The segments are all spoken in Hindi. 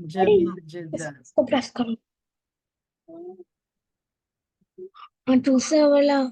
जमील जिद्दन। इसको प्रेस करो। और दूसरा वाला।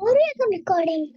हो रही है तो रिकॉर्डिंग।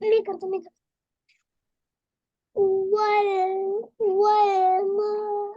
नहीं करता नहीं करता वल वल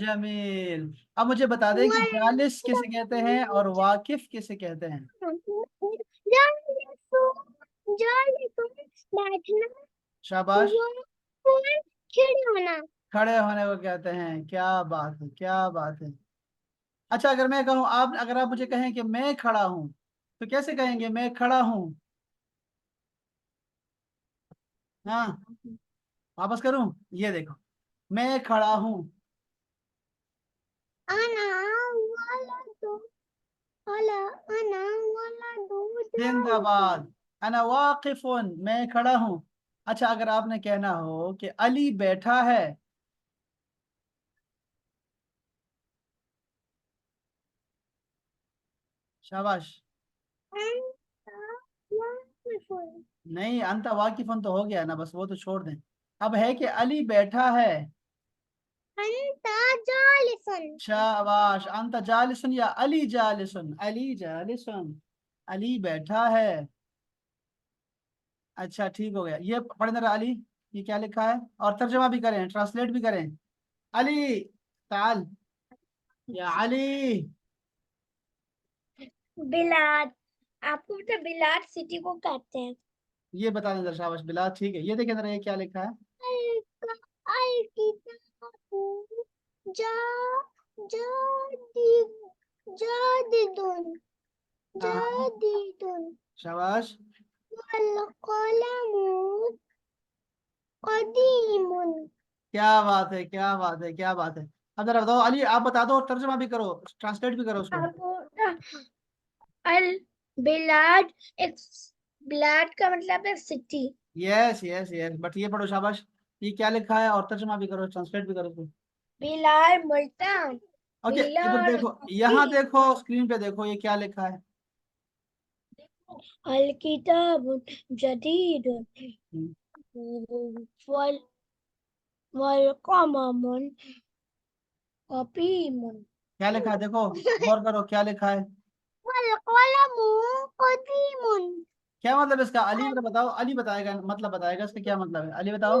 जमील। अब मुझे बता दें कि जालिस किसे कहते हैं और वाकिफ किसे कहते हैं? जालिस जालिस बैठना शाबाश। वाक़िफ़ खड़े होना। खड़े होने को कहते हैं। क्या बात है क्या बात है। अच्छा अगर मैं कहूँ, आप अगर आप मुझे कहें कि मैं खड़ा हूँ, तो कैसे कहेंगे मैं खड़ा हूँ? हाँ। वापस करूँ? ये देखो, मैं खड़ा हूँ। अना वलदु अला अना वलदु जालिस। जिंदाबाद। अना वाकिफुन, मैं खड़ा हूँ। अच्छा अगर आपने कहना हो कि अली बैठा है। शाबाश। अंता वाक़िफ़ुन नहीं, अंत वाकिफुन तो हो गया ना, बस वो तो छोड़ दें। अब है कि अली बैठा है। अंता जालिसुन। शाबाश। अंत जालिसन या अली जालिसन? अली जालिसन, अली बैठा है। अच्छा ठीक हो गया। ये पढ़ जरा अली, ये क्या लिखा है, और तर्जमा भी करें, ट्रांसलेट भी करें। अली ताल या अली। बिलाट। आपको पता है बिलाट सिटी को कहते हैं। ये बता दें जरा, शाबाश बिलाल, ठीक है। ये देखें जरा, ये क्या लिखा है? अल किताबु जा जादि जादिदुन हाँ। जादिदुन शाबाश। वल कलमु कदीमुन। क्या बात है क्या बात है क्या बात है। अब जरा बताओ अली, आप बता दो और तर्जमा भी करो, ट्रांसलेट भी करो उसको। आपको अल बिलाट एक बिलाट का मतलब है city. Yes yes yes, but ये पढ़ो शाबाश। ये क्या लिखा है और तर्जमा भी करो, ट्रांसलेट भी करो उसको। बिलार मुल्तान। ओके इधर बिलार देखो, यहाँ देखो, स्क्रीन पे देखो, ये क्या लिखा है? अल किताब जदीद हम्म, वल वल कलम कदीमुन। क्या लिखा है देखो, गौर करो क्या लिखा है। वल कलम कदीमुन। क्या मतलब इसका? अली जरा बताओ, अली बताएगा, मतलब बताएगा इसका क्या मतलब है, अली बताओ।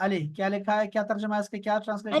अली क्या लिखा है, क्या तर्जुमा है इसका, क्या ट्रांसलेशन है?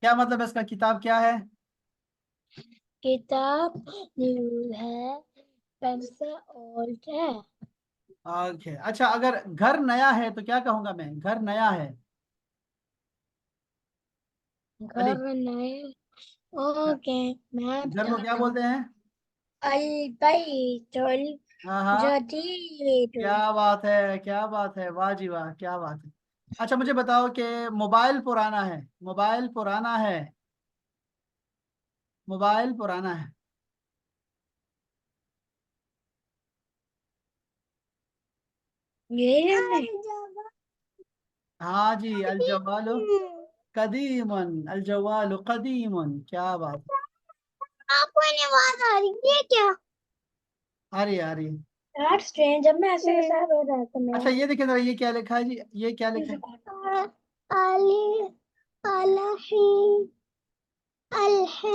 क्या मतलब है इसका, किताब क्या है? किताब न्यू है, पेन से ओल्ड है. ओके, अच्छा अगर घर नया है तो क्या कहूंगा मैं, घर नया है? अली, घर नए. ओके, मैं घर को क्या बताता हूँ. बोलते हैं? अलबैतुल हाँ हाँ, जदीद. क्या बात है, क्या बात है, वाह जी वाह, क्या बात है। अच्छा मुझे बताओ कि मोबाइल पुराना है, मोबाइल पुराना है, मोबाइल पुराना है। ये है. हाँ जी, अल जवालु कदीमन, अल जवालु कदीमन, क्या बात है। आपको आवाज आ रही है क्या? आ रही है। यार स्ट्रेंज, जब मैं ऐसे ऐसा हो रहा था मैं. अच्छा ये देखिए जरा, ये क्या लिखा है जी, ये क्या लिखा है? अली अलही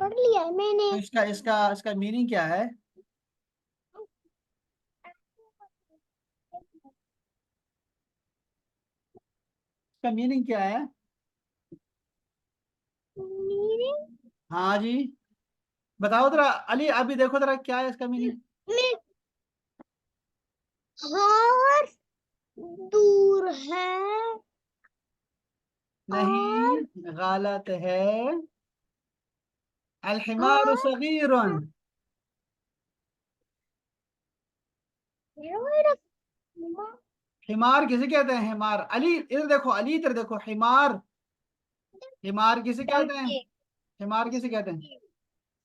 पढ़ लिया है मैंने. तो इसका इसका इसका मीनिंग क्या है? इसका मीनिंग क्या है? हाँ जी, बताओ जरा अली, आप भी देखो जरा, क्या है इसका मीनिंग? हार दूर है और नहीं, गलत है। अल हिमार हार. सगीरुन। हिमार किसे कहते हैं, हिमार, अली इधर देखो, अली इधर देखो, हिमार, हिमार किसे कहते हैं? डंकी. हिमार किसे कहते हैं?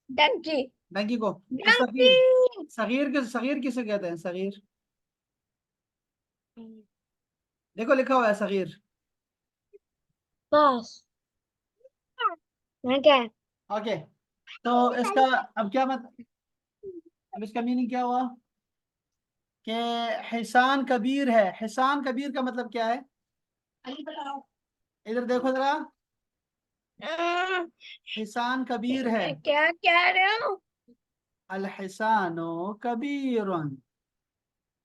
डंकी. डंकी को। तो डंकी. सगीर, सगीर किसे कहते हैं, सगीर? देखो लिखा हुआ है सगीर। बस. मैं क्या है? ओके, तो इसका अब क्या मतलब, अब इसका मीनिंग क्या हुआ कि हिसान कबीर है, हिसान कबीर का मतलब क्या है? इधर देखो जरा, हिसान कबीर है। क्या कह रहे हो? अल हिसानो कबीरुन।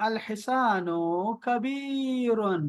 अल हिसानो कबीरुन।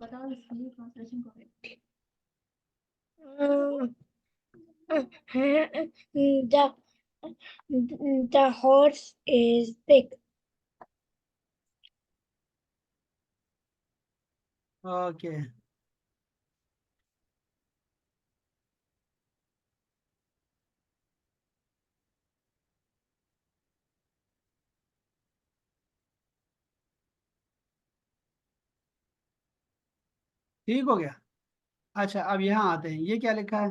बताओ इसकी ट्रांसलेशन करें। The the horse is big. Okay, ठीक हो गया। अच्छा अब यहाँ आते हैं, ये क्या लिखा है?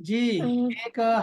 जी, एक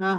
हाँ,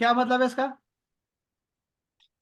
क्या मतलब है इसका?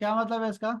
क्या मतलब है इसका?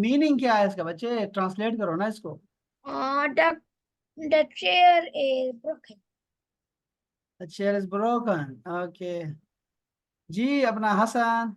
मीनिंग क्या है इसका बच्चे, ट्रांसलेट करो ना इसको। The chair is broken. The chair is broken. Okay, जी अपना हसन।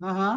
हाँ हाँ,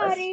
आ रही.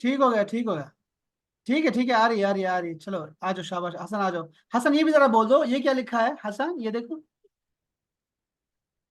ठीक हो गया, ठीक हो गया। ठीक है, ठीक है, आ रही है, आ रही है, आ रही है। चलो आ जाओ, शाबाश हसन, आ जाओ। हसन ये भी जरा बोल दो, ये क्या लिखा है हसन, ये देखो।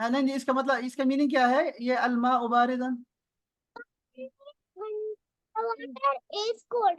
नहीं नहीं, इसका मतलब, इसका मीनिंग क्या है, ये अलमा उबारिदन? water is cold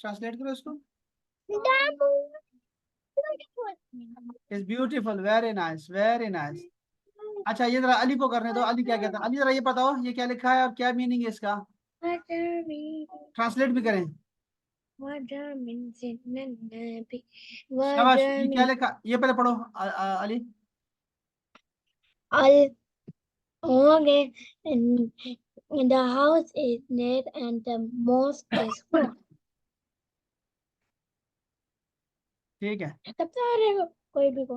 ट्रांसलेट करो इसको। Is beautiful, very nice, very nice. अच्छा, ये जरा अली को करने दो, अली क्या कहता है, अली जरा ये बताओ ये क्या लिखा है और क्या मीनिंग है इसका, ट्रांसलेट भी करें। शाबाश, ये क्या लिखा, ये पहले पढ़ो Ali. Okay, and the house is neat and the mosque is full. ठीक है। तब तो आ रहेगा कोई भी को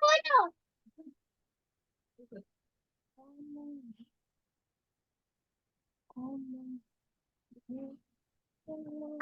बोलो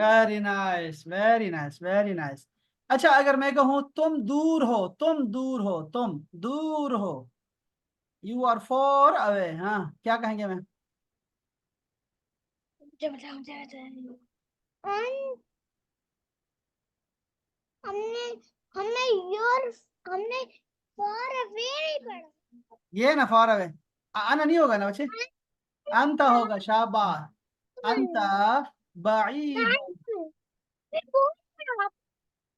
very nice, very nice, very nice. अच्छा, अगर मैं कहूँ तुम दूर हो, तुम दूर हो, तुम दूर हो, यू आर फॉर अवे, हाँ, क्या कहेंगे मैं? मुझे बताओ मुझे बताओ हमने हमने योर हमने फॉर अवे नहीं पढ़ा ये ना फॉर अवे, आना नहीं होगा ना बच्चे, अंत होगा, शाबाश। अंत बाईद।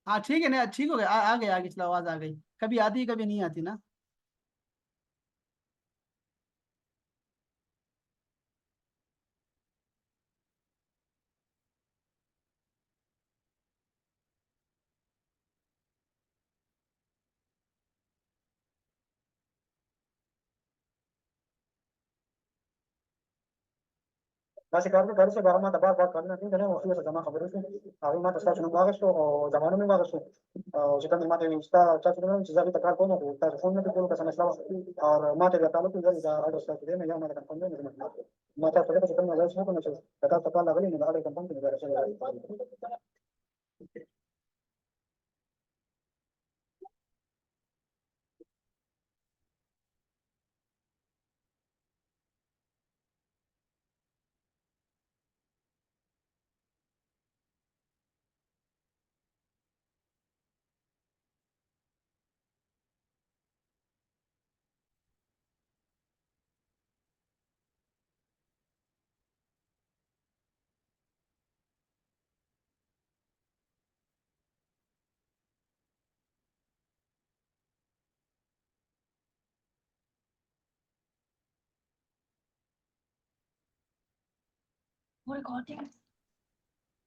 हाँ ठीक है ना, ठीक हो गया, आ गई, आ गई, चलो आवाज आ गई। कभी आती है, कभी नहीं आती ना। Básicamente parece que ahora tapar cuando no tenemos eso que más favorece a un mate está haciendo un agasto o llamando un agasto o si también mate está haciendo si sabe tocar como que está fondo que lo que se me estaba और mate de tal que ya algo está que me llama de campaña de mate está que se tenga la eso con eso está tocar la gallina de campaña de ver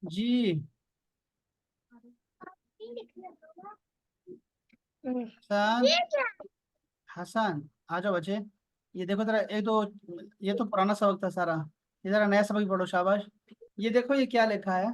जी। हसन, हसन, आ जाओ बच्चे। ये देखो जरा, ये तो पुराना सबक था सारा, ये जरा नया सबक पढ़ो, शाबाश। ये देखो ये क्या लिखा है।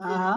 हाँ हाँ।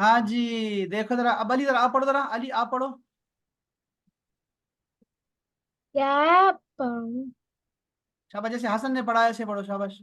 हाँ जी, देखो जरा, अब अली जरा आप पढ़ो, जरा अली आप पढ़ो। क्या शाबाश, जैसे हसन ने पढ़ा है ऐसे पढ़ो, शाबाश।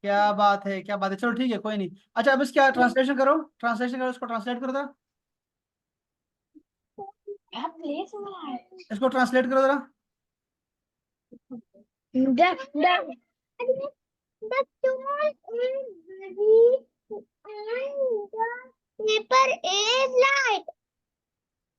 क्या बात है, क्या बात है, चलो ठीक है, कोई नहीं। अच्छा, अब इसका ट्रांसलेशन करो, ट्रांसलेशन करो, इसको ट्रांसलेट करो जरा, इसको ट्रांसलेट करो जरा। the the tool is heavy and the paper is light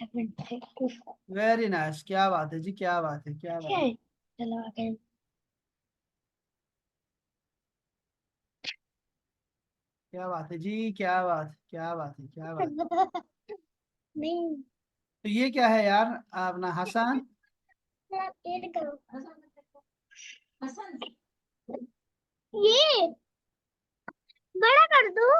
था मैंने वेरी नाइस, क्या बात है जी, क्या बात है, क्या बात है। चलो आगे क्या बात है जी, क्या बात है, क्या बात है, क्या बात है। नहीं, तो ये क्या है यार अपना हसन? एड करो। ये बड़ा कर दो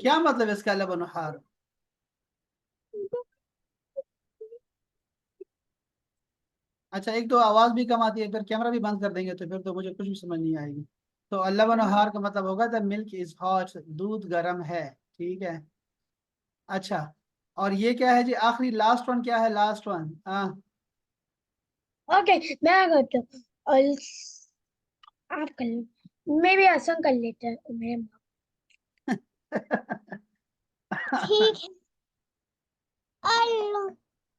क्या मतलब इसका लबन हार? अच्छा, एक तो आवाज भी कम आती है, फिर कैमरा भी बंद कर देंगे तो फिर तो मुझे कुछ भी समझ नहीं आएगी। तो अल्लाह व नहार का मतलब होगा द मिल्क इज हॉट, दूध गर्म है। ठीक है। अच्छा, और ये क्या है जी आखिरी लास्ट वन, क्या है लास्ट वन? हाँ। ओके, मैं करती हूँ। और आप कर लो, मैं भी आसान कर लेते हैं मेरे। ठीक है। अल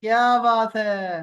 क्या बात है।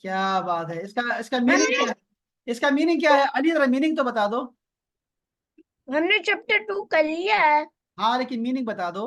क्या बात है, इसका इसका मीनिंग क्या है? इसका मीनिंग क्या है अली, जरा मीनिंग तो बता दो। हमने चैप्टर 2 कर लिया है। हाँ, लेकिन मीनिंग बता दो।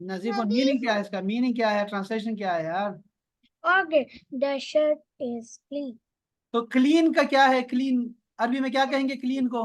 नजीफ, और मीनिंग क्या है इसका, मीनिंग क्या है, ट्रांसलेशन क्या है यार? Okay, the shirt is clean. तो क्लीन का क्या है, क्लीन अरबी में क्या कहेंगे क्लीन को?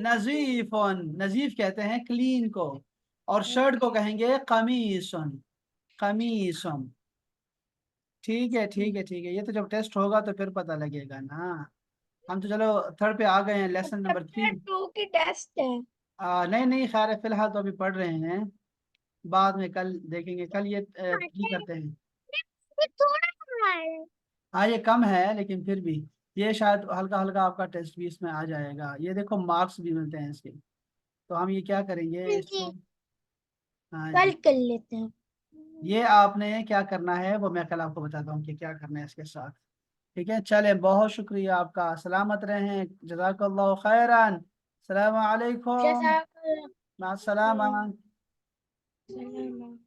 नजीफन, नजीफ कहते हैं क्लीन को। और शर्ट को कहेंगे कमीसन, कमीसन। ठीक है, ठीक है, ठीक है, ये तो जब टेस्ट होगा तो फिर पता लगेगा ना। हम तो चलो थर्ड पे आ गए हैं, लेसन नंबर 3। चैप्टर 2 की टेस्ट है। नहीं नहीं, खैर है, फिलहाल तो अभी पढ़ रहे हैं, बाद में कल देखेंगे, कल ये थ्री करते हैं। ये थोड़ा है। हाँ, ये कम है लेकिन फिर भी ये शायद हल्का हल्का आपका टेस्ट भी इसमें आ जाएगा, ये देखो मार्क्स भी मिलते हैं इसके। तो हम ये क्या करेंगे इसको। हाँ कल जी, कर लेते हैं। ये आपने क्या करना है वो मैं कल आपको बताता हूँ कि क्या करना है इसके साथ। ठीक है, चले, बहुत शुक्रिया आपका, सलामत रहें, जज़ाकल्लाहु खैरन, सलाम अलैकुम, जैसा मास्सलामा। सलाम।